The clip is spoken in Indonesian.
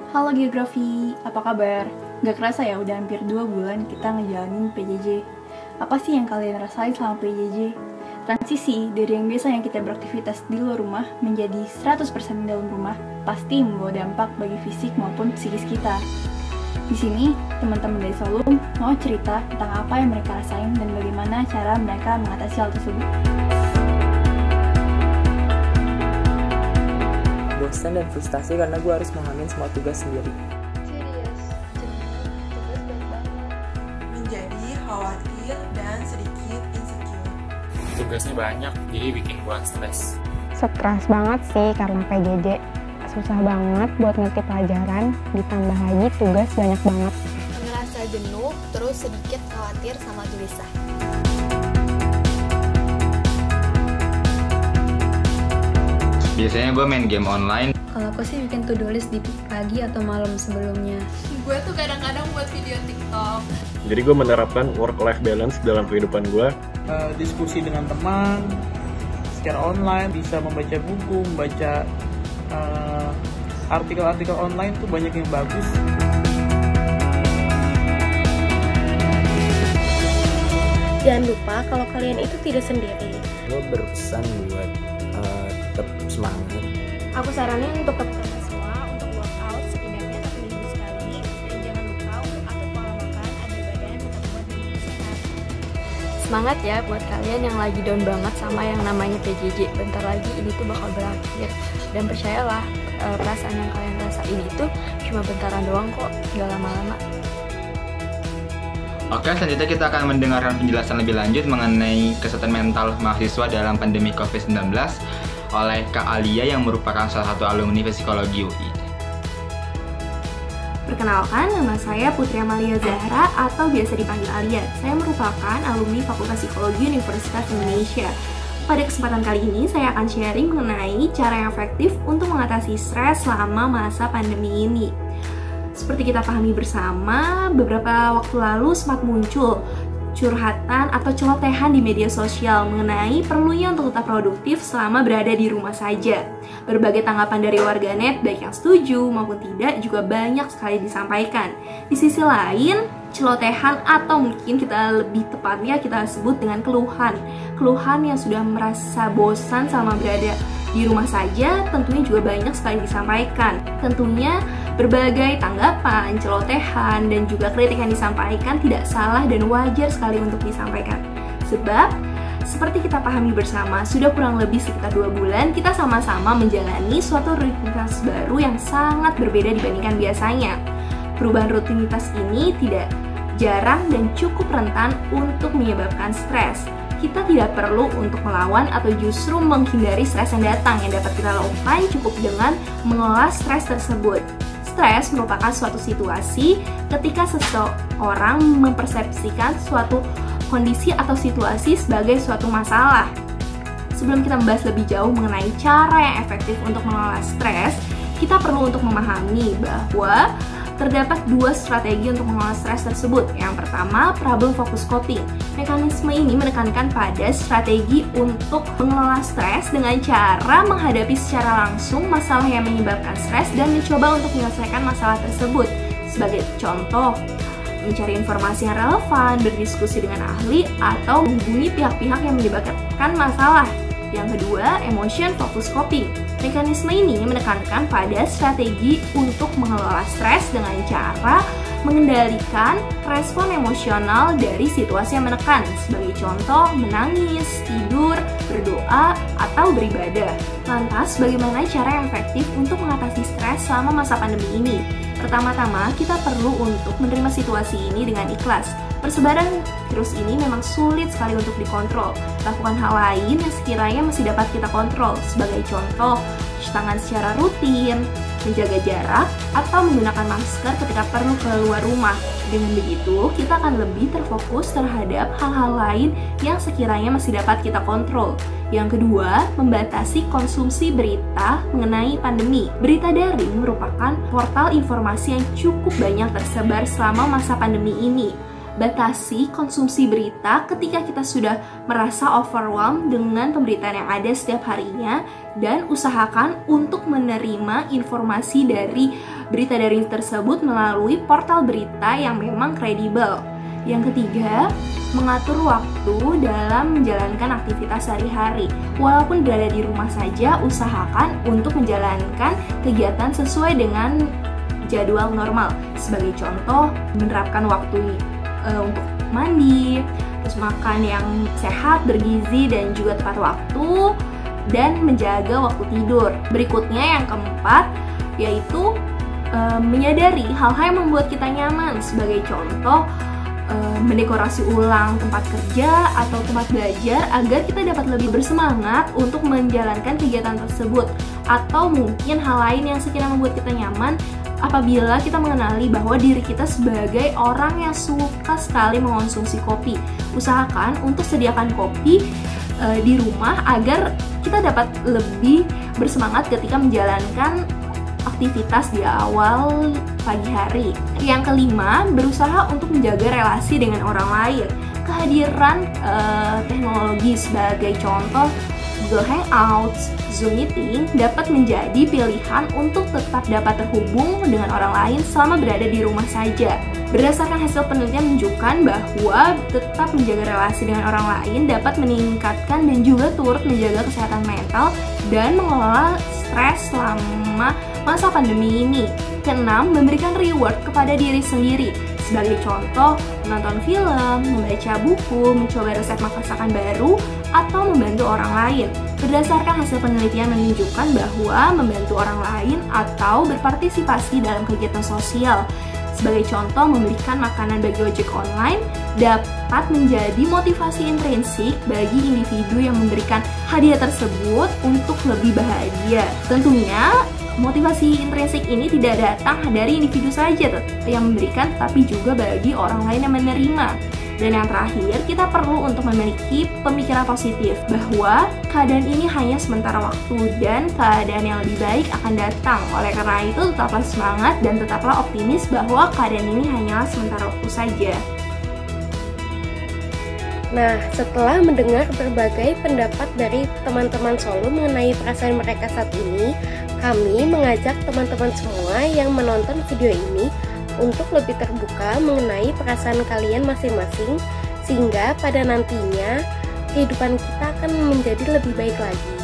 Halo Geografi, apa kabar? Gak kerasa ya, udah hampir 2 bulan kita ngejalanin PJJ. Apa sih yang kalian rasain selama PJJ? Transisi dari yang biasanya kita beraktivitas di luar rumah menjadi 100% di dalam rumah pasti membawa dampak bagi fisik maupun psikis kita. Di sini, teman-teman dari Solum mau cerita tentang apa yang mereka rasain dan bagaimana cara mereka mengatasi hal tersebut. Bosan dan frustasi karena gue harus menghamin semua tugas sendiri. Serius, tugas banyak banget. Menjadi khawatir dan sedikit insecure. Tugasnya banyak, jadi bikin gue stres. Stres banget sih karena PJJ. Susah banget buat ngerti pelajaran, ditambah lagi tugas banyak banget. Ngerasa jenuh, terus sedikit khawatir sama gelisah. Biasanya gue main game online. Kalau aku sih bikin to-do list di pagi atau malam sebelumnya. Gue tuh kadang-kadang buat video TikTok. Jadi gue menerapkan work-life balance dalam kehidupan gue. Diskusi dengan teman secara online, bisa membaca buku, membaca artikel-artikel online tuh banyak yang bagus. Jangan lupa kalau kalian itu tidak sendiri. Gue berpesan buat tetap semangat. Aku saranin untuk teman-teman semua untuk workout setidaknya 1 minggu sekali, dan jangan lupa untuk atur pola makan agar badan tetap kuat dan sehat. Semangat ya buat kalian yang lagi down banget sama yang namanya PJJ. Bentar lagi ini tuh bakal berakhir. Dan percayalah, perasaan yang kalian rasain itu cuma bentaran doang kok, gak lama-lama. Oke, selanjutnya kita akan mendengarkan penjelasan lebih lanjut mengenai kesehatan mental mahasiswa dalam pandemi COVID-19 oleh Kak Alia yang merupakan salah satu alumni Psikologi UI. Perkenalkan, nama saya Putri Amalia Zahra atau biasa dipanggil Alia. Saya merupakan alumni Fakultas Psikologi Universitas Indonesia. Pada kesempatan kali ini, saya akan sharing mengenai cara yang efektif untuk mengatasi stres selama masa pandemi ini. Seperti kita pahami bersama, beberapa waktu lalu sempat muncul curhatan atau celotehan di media sosial mengenai perlunya untuk tetap produktif selama berada di rumah saja. Berbagai tanggapan dari warganet, baik yang setuju maupun tidak, juga banyak sekali disampaikan. Di sisi lain, celotehan atau mungkin kita lebih tepatnya kita sebut dengan keluhan. Keluhan yang sudah merasa bosan selama berada di rumah saja tentunya juga banyak sekali disampaikan. Tentunya berbagai tanggapan, celotehan, dan juga kritik yang disampaikan tidak salah dan wajar sekali untuk disampaikan. Sebab, seperti kita pahami bersama, sudah kurang lebih sekitar 2 bulan kita sama-sama menjalani suatu rutinitas baru yang sangat berbeda dibandingkan biasanya. Perubahan rutinitas ini tidak jarang dan cukup rentan untuk menyebabkan stres. Kita tidak perlu untuk melawan atau justru menghindari stres yang datang. Yang dapat kita lakukan cukup dengan mengelola stres tersebut. Stres merupakan suatu situasi ketika seseorang mempersepsikan suatu kondisi atau situasi sebagai suatu masalah. Sebelum kita membahas lebih jauh mengenai cara yang efektif untuk mengelola stres, kita perlu untuk memahami bahwa terdapat 2 strategi untuk mengelola stres tersebut. Yang pertama, problem focus coping. Mekanisme ini menekankan pada strategi untuk mengelola stres dengan cara menghadapi secara langsung masalah yang menyebabkan stres dan mencoba untuk menyelesaikan masalah tersebut. Sebagai contoh, mencari informasi yang relevan, berdiskusi dengan ahli, atau menghubungi pihak-pihak yang menyebabkan masalah. Yang kedua, emotion focus coping. Mekanisme ini menekankan pada strategi untuk mengelola stres dengan cara mengendalikan respon emosional dari situasi yang menekan. Sebagai contoh, menangis, tidur, berdoa, atau beribadah. Lantas, bagaimana cara yang efektif untuk mengatasi stres selama masa pandemi ini? Pertama-tama, kita perlu untuk menerima situasi ini dengan ikhlas. Persebaran virus ini memang sulit sekali untuk dikontrol. Lakukan hal lain yang sekiranya masih dapat kita kontrol. Sebagai contoh, cuci tangan secara rutin, menjaga jarak, atau menggunakan masker ketika perlu keluar rumah. Dengan begitu, kita akan lebih terfokus terhadap hal-hal lain yang sekiranya masih dapat kita kontrol. Yang kedua, membatasi konsumsi berita mengenai pandemi. Berita daring merupakan portal informasi yang cukup banyak tersebar selama masa pandemi ini. Batasi konsumsi berita ketika kita sudah merasa overwhelmed dengan pemberitaan yang ada setiap harinya, dan usahakan untuk menerima informasi dari berita daring tersebut melalui portal berita yang memang kredibel. Yang ketiga, mengatur waktu dalam menjalankan aktivitas sehari-hari. Walaupun berada di rumah saja, usahakan untuk menjalankan kegiatan sesuai dengan jadwal normal. Sebagai contoh, menerapkan waktu untuk mandi, terus makan yang sehat, bergizi, dan juga tepat waktu, dan menjaga waktu tidur. Berikutnya yang keempat, yaitu menyadari hal-hal yang membuat kita nyaman. Sebagai contoh, mendekorasi ulang tempat kerja atau tempat belajar agar kita dapat lebih bersemangat untuk menjalankan kegiatan tersebut. Atau mungkin hal lain yang sekiranya membuat kita nyaman apabila kita mengenali bahwa diri kita sebagai orang yang suka sekali mengonsumsi kopi. Usahakan untuk sediakan kopi di rumah agar kita dapat lebih bersemangat ketika menjalankan aktivitas di awal pagi hari. Yang kelima, berusaha untuk menjaga relasi dengan orang lain. Kehadiran teknologi sebagai contoh Google Hangouts, Zoom Meeting dapat menjadi pilihan untuk tetap dapat terhubung dengan orang lain selama berada di rumah saja. Berdasarkan hasil penelitian menunjukkan bahwa tetap menjaga relasi dengan orang lain dapat meningkatkan dan juga turut menjaga kesehatan mental dan mengelola stres selama masa pandemi ini. Keenam, memberikan reward kepada diri sendiri. Sebagai contoh, menonton film, membaca buku, mencoba resep masakan baru, atau membantu orang lain. Berdasarkan hasil penelitian menunjukkan bahwa membantu orang lain atau berpartisipasi dalam kegiatan sosial, sebagai contoh memberikan makanan bagi ojek online, dapat menjadi motivasi intrinsik bagi individu yang memberikan hadiah tersebut untuk lebih bahagia. Tentunya, motivasi intrinsik ini tidak datang dari individu saja yang memberikan, tapi juga bagi orang lain yang menerima. Dan yang terakhir, kita perlu untuk memiliki pemikiran positif bahwa keadaan ini hanya sementara waktu dan keadaan yang lebih baik akan datang. Oleh karena itu, tetaplah semangat dan tetaplah optimis bahwa keadaan ini hanyalah sementara waktu saja. Nah, setelah mendengar berbagai pendapat dari teman-teman Solo mengenai perasaan mereka saat ini, kami mengajak teman-teman semua yang menonton video ini untuk lebih terbuka mengenai perasaan kalian masing-masing, sehingga pada nantinya kehidupan kita akan menjadi lebih baik lagi.